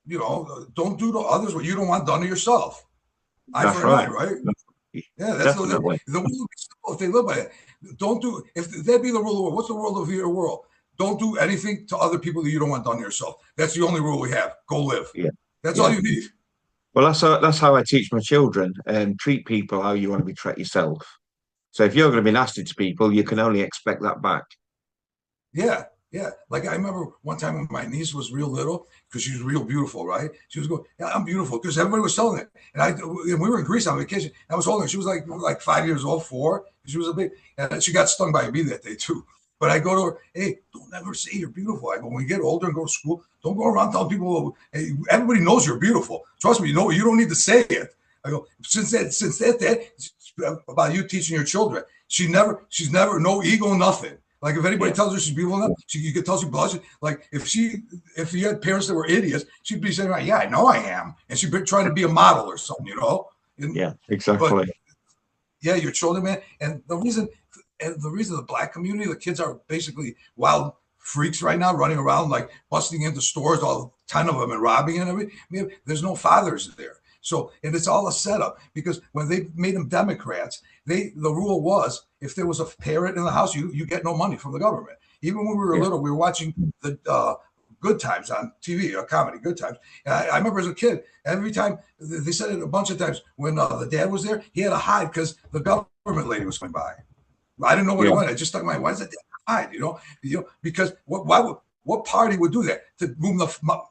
Don't do to others what you don't want done to yourself. Eye for an eye, right? Yeah, that's the rule if they live by it. Don't do, if that'd be the rule of the world. What's the rule of your world? Don't do anything to other people that you don't want done to yourself. That's the only rule we have. Go live. Yeah. That's all you need. Well, that's how I teach my children. Treat people how you want to be treated yourself. So if you're going to be nasty to people, you can only expect that back. Yeah. Yeah, like I remember one time when my niece was real little, because she was real beautiful, right? She was going, yeah, I'm beautiful, because everybody was telling it. And we were in Greece on vacation. I was holding her. She was like 5 years old, 4. She was a big, and she got stung by a bee that day too. But I go to her, hey, don't ever say you're beautiful. I go, when you get older and go to school, don't go around telling people, hey, everybody knows you're beautiful. Trust me, you don't need to say it. I go, since that about you teaching your children, she's never no ego, nothing. Like if anybody tells her she's beautiful enough, you can tell she blushes. Like if you had parents that were idiots, she'd be saying, "Yeah, I know I am," and she'd be trying to be a model or something, Yeah, exactly. But, yeah, your children, man. And the reason the black community, the kids are basically wild freaks right now, running around like busting into stores, all 10 of them, and robbing and everything. I mean, there's no fathers there. So, and it's all a setup, because when they made them Democrats, the rule was if there was a parent in the house, you get no money from the government. Even when we were little, we were watching the Good Times on TV, a comedy, Good Times. And I remember as a kid, every time they said it a bunch of times when the dad was there, he had to hide because the government lady was coming by. I didn't know what it was. I just stuck my, why does that dad hide? Because what party would do that to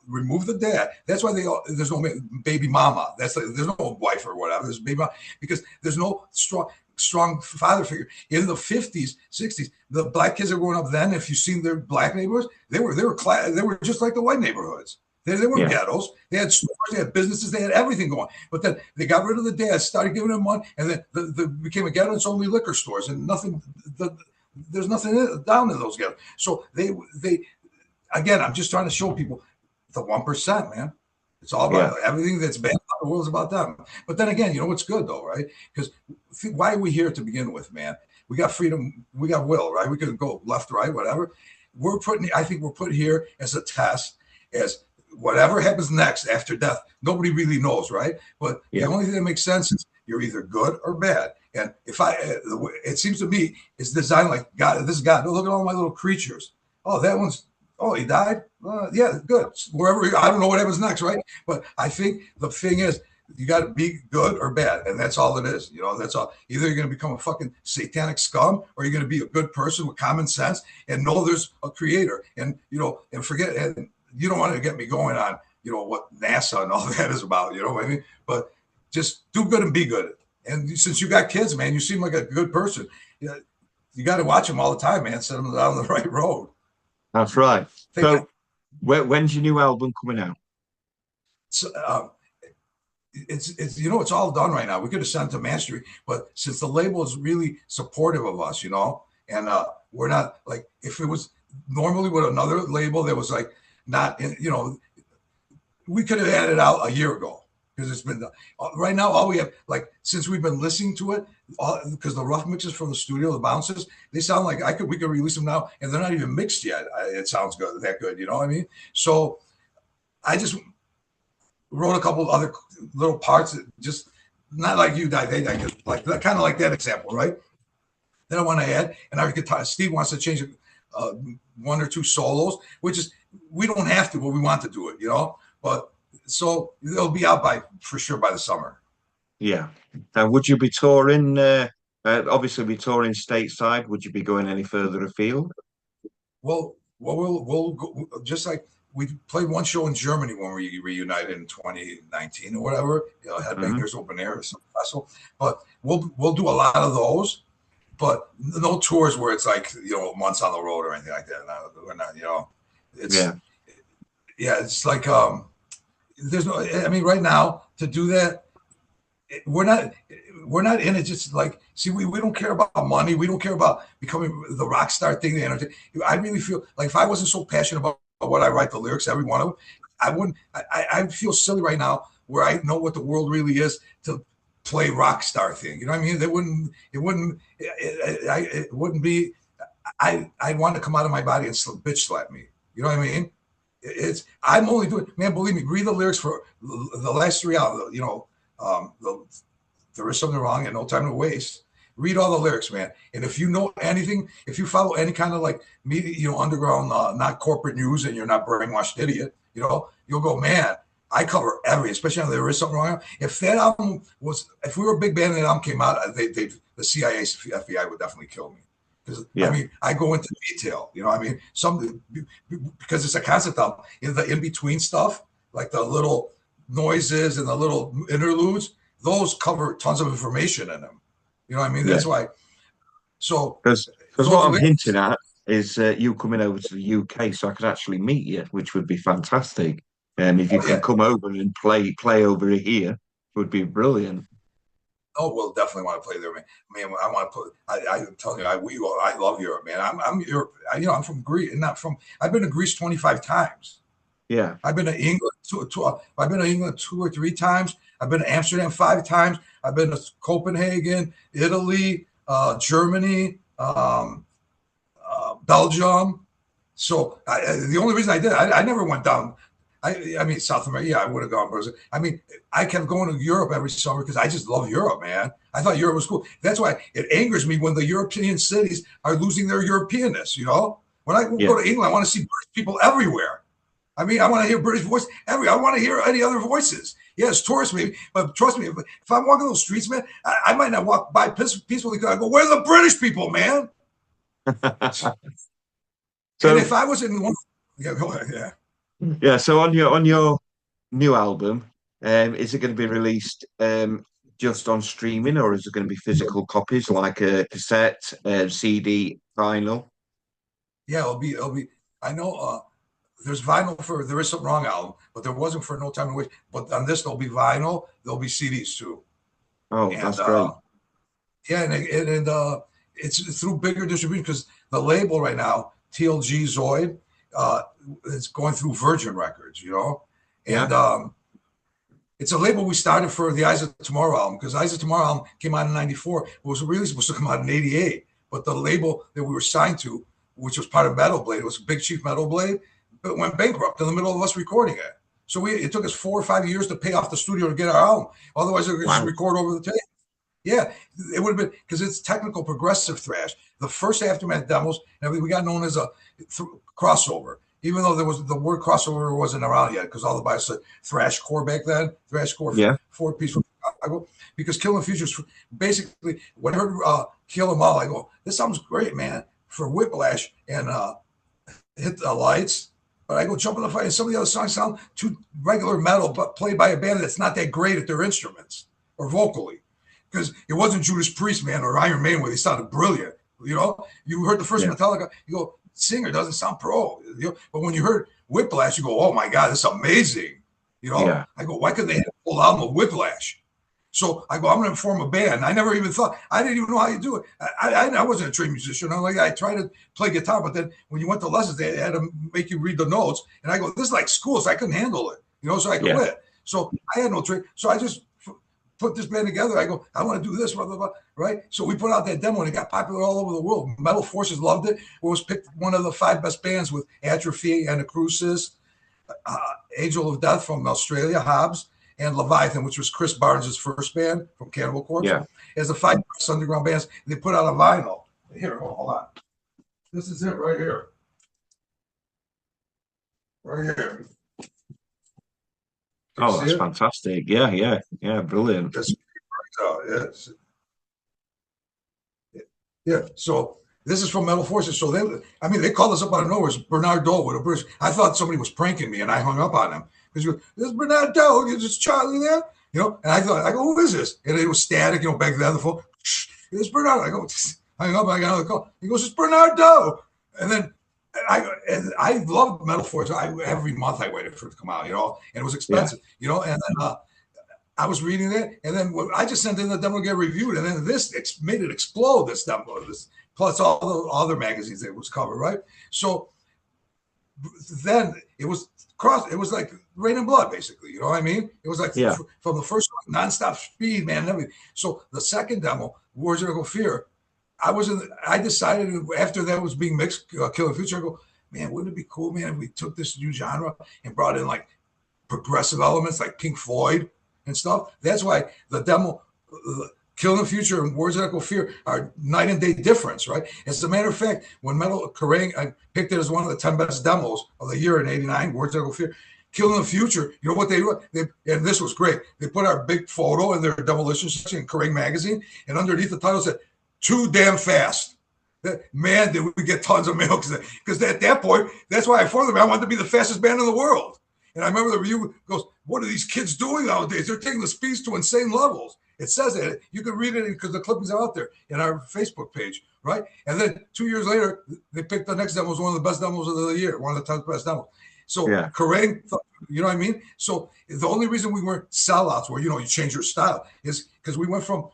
remove the dad? That's why there's no baby mama. There's no wife or whatever. There's baby mama because there's no strong father figure. In the 50s, 60s, the black kids that were growing up then, if you've seen their black neighborhoods, they were just like the white neighborhoods. They weren't ghettos. They had stores, they had businesses, they had everything going. But then they got rid of the dad, started giving them money, and then the became a ghetto. And it's only liquor stores and nothing. There's nothing down in those ghettos. So they again, I'm just trying to show people the 1%, man. It's all about everything that's bad about the world is about them. But then again, what's good though, right? Because why are we here to begin with, man? We got freedom, we got will, right? We can go left, right, whatever. I think we're put here as a test, as whatever happens next after death. Nobody really knows, right? But the only thing that makes sense is you're either good or bad. And it seems to me, it's designed like God. This is God. Look at all my little creatures. Oh, that one's. Oh, he died? Yeah, good. Wherever, I don't know what happens next, right? But I think the thing is, You got to be good or bad, and that's all it is. You know, that's all. Either you're going to become a fucking satanic scum, or you're going to be a good person with common sense and know there's a creator. And you know, and forget. And you don't want to get me going on, you know, what NASA and all that is about. You know what I mean? But just do good and be good. And since you got kids, man, you seem like a good person. You got to watch them all the time, man. Set them down the right road. That's right. So, when's your new album coming out? So, it's you know, it's all done right now. We could have sent it to mastery, but since the label is really supportive of us, you know, and we're not like, if it was normally with another label that was like not in, you know, we could have had it out a year ago, because it's been right now. All we have, like, since we've been listening to it, because the rough mixes from the studio, the bounces, they sound like we could release them now, and they're not even mixed yet. It sounds good, that good, you know what I mean? So I just wrote a couple other little parts that just not like you, like kind of like that example, right? Then I want to add, and our guitar, Steve wants to change one or two solos, which is, we don't have to, but we want to do it, you know. But so they'll be out for sure by the summer. Yeah. And would you be touring? Obviously, be touring stateside. Would you be going any further afield? Well, we'll go, just like we played one show in Germany when we reunited in 2019 or whatever. You know, Headbangers Open Air or some festival. But we'll do a lot of those, but no tours where it's like, you know, months on the road or anything like that. We're not, you know, it's it's like there's no. I mean, right now to do that, we're not in it just like, see, we don't care about money, we don't care about becoming the rock star thing. I really feel like if I wasn't so passionate about what I write the lyrics, every one of them, I wouldn't. I feel silly right now where I know what the world really is to play rock star thing. You know what I mean? It wouldn't be. I want to come out of my body and bitch slap me. You know what I mean? I'm only doing, man, believe me, read the lyrics for the last 3 hours, you know. There is something wrong and no time to waste. Read all the lyrics, man. And if you know anything, if you follow any kind of like media, you know, underground, not corporate news, and you're not brainwashed idiot, you know, you'll go, man, I cover especially if there is something wrong. If that album was, if we were a big band and that album came out, the CIA, FBI would definitely kill me. I mean, I go into detail, you know, I mean, because it's a concept album. The in-between stuff, like the little noises and the little interludes, those cover tons of information in them. You know what I mean? That's why. So, because what I'm hinting at is you coming over to the UK, so I could actually meet you, which would be fantastic. And if you can come over and play over here, would be brilliant. Oh, we'll definitely want to play there, man. I want to put. I'm telling you, I love Europe, man. I'm Europe. You know, I'm from Greece, I've been to Greece 25 times. Yeah, I've been to England. I've been to England 2 or 3 times. I've been to Amsterdam 5 times. I've been to Copenhagen, Italy, Germany, Belgium. So the only reason I did, I never went down. I mean, South America, yeah, I would have gone. But I mean, I kept going to Europe every summer because I just love Europe, man. I thought Europe was cool. That's why it angers me when the European cities are losing their Europeanness, you know? When I go to England, I want to see British people everywhere. I mean, I want to hear British voice everywhere. I want to hear any other voices. Yes, tourists maybe, but trust me, if I'm walking those streets, man, I might not walk by peacefully because I go, where are the British people, man? So, and if I was in one, go ahead, so on your new album, is it going to be released just on streaming, or is it going to be physical copies like a cassette, CD, vinyl? Yeah, it'll be. I know there's vinyl for There Is Something Wrong album, but there wasn't for No Time to Waste. But on this, there'll be vinyl. There'll be CDs too. Oh, and, that's great. Yeah, and it's through bigger distribution because the label right now, TLG Zoid, it's going through Virgin Records, you know, and it's a label we started for the Eyes of Tomorrow album, because Eyes of Tomorrow album came out in '94. It was really supposed to come out in '88, but the label that we were signed to, which was part of Metal Blade, it was Big Chief Metal Blade, but went bankrupt in the middle of us recording it. So it took us 4 or 5 years to pay off the studio to get our album. Otherwise, we could just record over the tape. Yeah, it would have been, because it's technical progressive thrash. The first Aftermath demos, and we got known as a crossover. even though there was the word crossover wasn't around yet, because all the guys said thrash core back then, thrash core Yeah. 4-piece from Chicago. Because Killing Futures, basically, when I heard Kill 'Em All, I go, this sounds great, man, for Whiplash and Hit the Lights. But I go jump in the fight, and some of the other songs sound too regular metal, but played by a band that's not that great at their instruments or vocally. Because it wasn't Judas Priest, man, or Iron Maiden where they sounded brilliant. You know, you heard the first Metallica, you go, singer doesn't sound pro. You know? But when you heard Whiplash, you go, oh my God, this is amazing. You know, I go, why couldn't they have a full album of Whiplash? So I go, I'm going to form a band. I never even thought, I didn't even know how you do it. I wasn't a trained musician. I tried to play guitar, but then when you went to lessons, they had to make you read the notes. And I go, this is like school, so I couldn't handle it. You know, so I quit. So I had no training. So I just put this band together. I go, I want to do this, blah, blah, blah, right? So we put out that demo, and it got popular all over the world. Metal Forces loved it. It was picked one of the 5 best bands with Atrophy, Anacrusis, Angel of Death from Australia, Hobbs, and Leviathan, which was Chris Barnes' first band from Cannibal Corpse. As the 5 best underground bands, they put out a vinyl. Here, hold on. This is it right here. Right here. Oh, that's fantastic. Yeah, brilliant. So this is from Metal Forces. So they called us up out of nowhere. It's Bernard Dole with a British. I thought somebody was pranking me, and I hung up on them. Because this is Bernard Dole, is this Charlie there? You know, and I go, who is this? And it was static, you know, back then the phone. It's Bernard. I go, hang up, I got another call. He goes, it's Bernard Dole. And then I loved Metal Force. Every month I waited for it to come out, you know, and it was expensive, you know. And then I was reading it, and then I just sent in the demo to get reviewed, and then this made it explode. This demo, plus all the other magazines that it was covered, right? So then it was like Rain and Blood, basically. You know what I mean? It was like from the first one, nonstop speed, man, and everything. So the second demo, Words of Echo Fear. I decided after that was being mixed, Killing Future, I go, man, wouldn't it be cool, man, if we took this new genre and brought in like progressive elements like Pink Floyd and stuff? That's why the demo, Killing the Future and Words of Echo Fear are night and day difference, right? As a matter of fact, when Metal Kerrang, I picked it as one of the 10 best demos of the year in '89, Words of Echo Fear. Killing the Future, you know what they do? And this was great. They put our big photo in their demolition section in Kerrang magazine, and underneath the title said, "Too damn fast." Man, did we get tons of mail, because at that point, that's why I formed them. I wanted to be the fastest band in the world. And I remember the review goes, what are these kids doing nowadays? They're taking the speeds to insane levels. It says it. You can read it because the clippings are out there in our Facebook page, right? And then 2 years later, they picked the next demo as one of the best demos of the year, one of the 10 best demos. So Kerrang, you know what I mean? So the only reason we weren't sellouts, where, you know, you change your style, is because we went from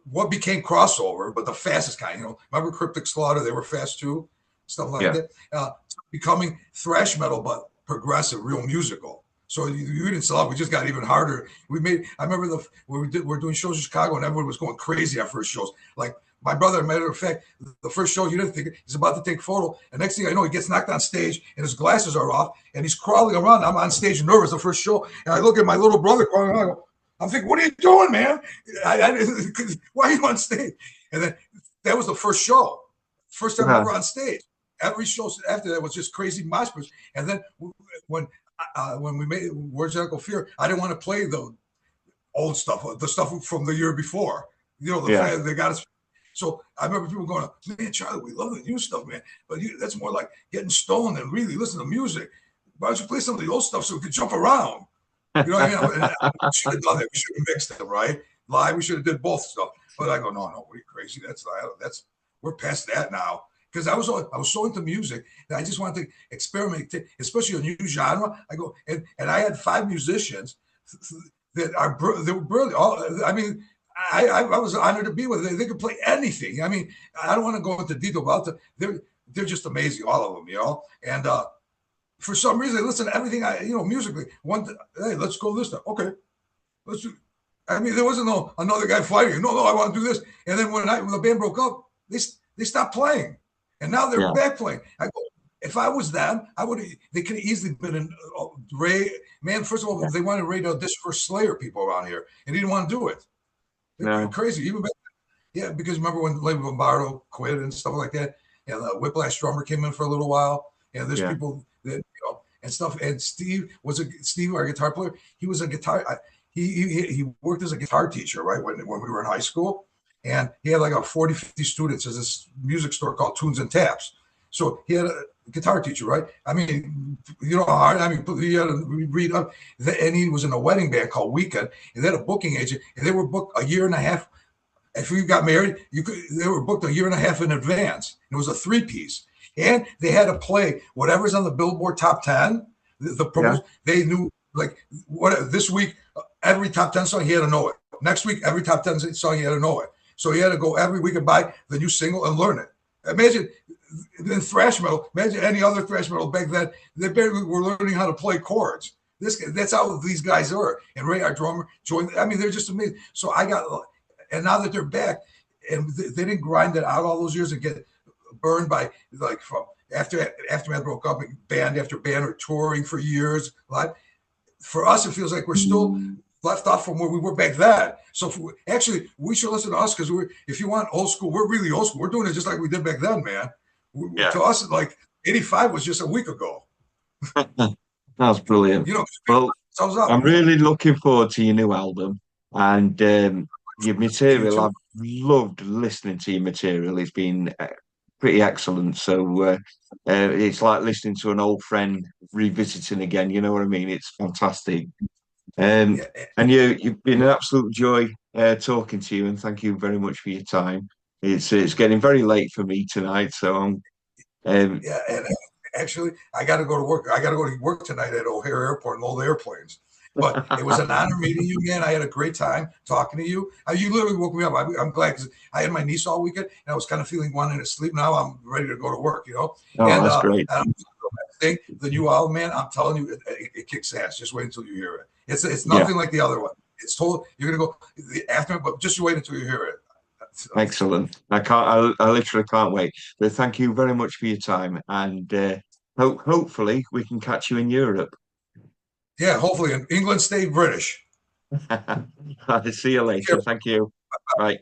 what became crossover, but the fastest kind, you know, remember Cryptic Slaughter? They were fast too, stuff like that. Becoming thrash metal, but progressive, real musical. So you didn't sell out. We just got even harder. I remember we're doing shows in Chicago, and everyone was going crazy at first shows. Like my brother, matter of fact, the first show, you didn't think he's about to take a photo. And next thing I know, he gets knocked on stage, and his glasses are off, and he's crawling around. I'm on stage nervous the first show, and I look at my little brother crawling around. I go, I'm thinking, what are you doing, man? Why are you on stage? And then that was the first show. First time ever on stage. Every show after that was just crazy mosh pits. And then when we made Words of Echo Fear, I didn't want to play the old stuff, the stuff from the year before. You know, they got us. So I remember people going, man, Charlie, we love the new stuff, man. But that's more like getting stoned and really listen to music. Why don't you play some of the old stuff so we could jump around? You know what I mean? We should have done that. We should have mixed them, right? Live, we should have did both stuff. But I go, no, we're crazy. We're past that now. Because I was so into music that I just wanted to experiment, especially a new genre. I go, and I had 5 musicians they were brilliant. I mean, I was honored to be with them. They could play anything. I mean, I don't want to go into detail about them. They're just amazing, all of them, you know. And for some reason, they listen to everything musically. Hey, let's go this time. Okay, let's do. I mean, there wasn't another guy fighting. No, I want to do this. And then when the band broke up, they stopped playing, and now they're back playing. I go, if I was them, they could have easily been in Ray. Man, first of all, they wanted Ray to audition for Slayer people around here, and he didn't want to do it. They're crazy. Even back, because remember when Lady Bombardo quit and stuff like that, and the Whiplash drummer came in for a little while. and there's people that and stuff. And Steve, our guitar player. He was a guitar. He worked as a guitar teacher, right, when we were in high school, and he had like a 40, 50 students at this music store called Tunes and Taps. So he had a guitar teacher, right? I mean, you know how hard. I mean, he had to read up, and he was in a wedding band called Weekend, and they had a booking agent, and they were booked a year and a half. If you got married, they were booked a year and a half in advance. It was a 3-piece, and they had to play whatever's on the Billboard Top 10. They knew like what this week every top 10 song he had to know it. Next week every top 10 song he had to know it. So he had to go every week and buy the new single and learn it. Imagine in thrash metal. Imagine any other thrash metal back then. They barely were learning how to play chords. That's how these guys are. And Ray, our drummer, joined. I mean, they're just amazing. So and now that they're back, and they didn't grind it out all those years and get burned by like from aftermath broke up, and band after band are touring for years. Like for us, it feels like we're still left off from where we were back then. So actually, we should listen to us because if you want old school, we're really old school. We're doing it just like we did back then, man. To us, like 85 was just a week ago. That's brilliant. Well, I'm really looking forward to your new album and your material. I've loved listening to your material. It's been pretty excellent. So it's like listening to an old friend revisiting again. You know what I mean? It's fantastic. And you've been an absolute joy talking to you, and thank you very much for your time. It's getting very late for me tonight, so I'm. And actually, I got to go to work. I got to go to work tonight at O'Hare Airport and load airplanes. But it was an honor meeting you, man. I had a great time talking to you. You literally woke me up. I'm glad because I had my niece all weekend, and I was kind of wanting to sleep. Now I'm ready to go to work. Oh, that's great. The new album, man. I'm telling you, it kicks ass. Just wait until you hear it. It's nothing like the other one. It's you're gonna go after, but just wait until you hear it. Excellent. I literally can't wait. But thank you very much for your time, and hopefully we can catch you in Europe. Yeah, hopefully in England, stay British. I'll see you later. Thank you. Bye.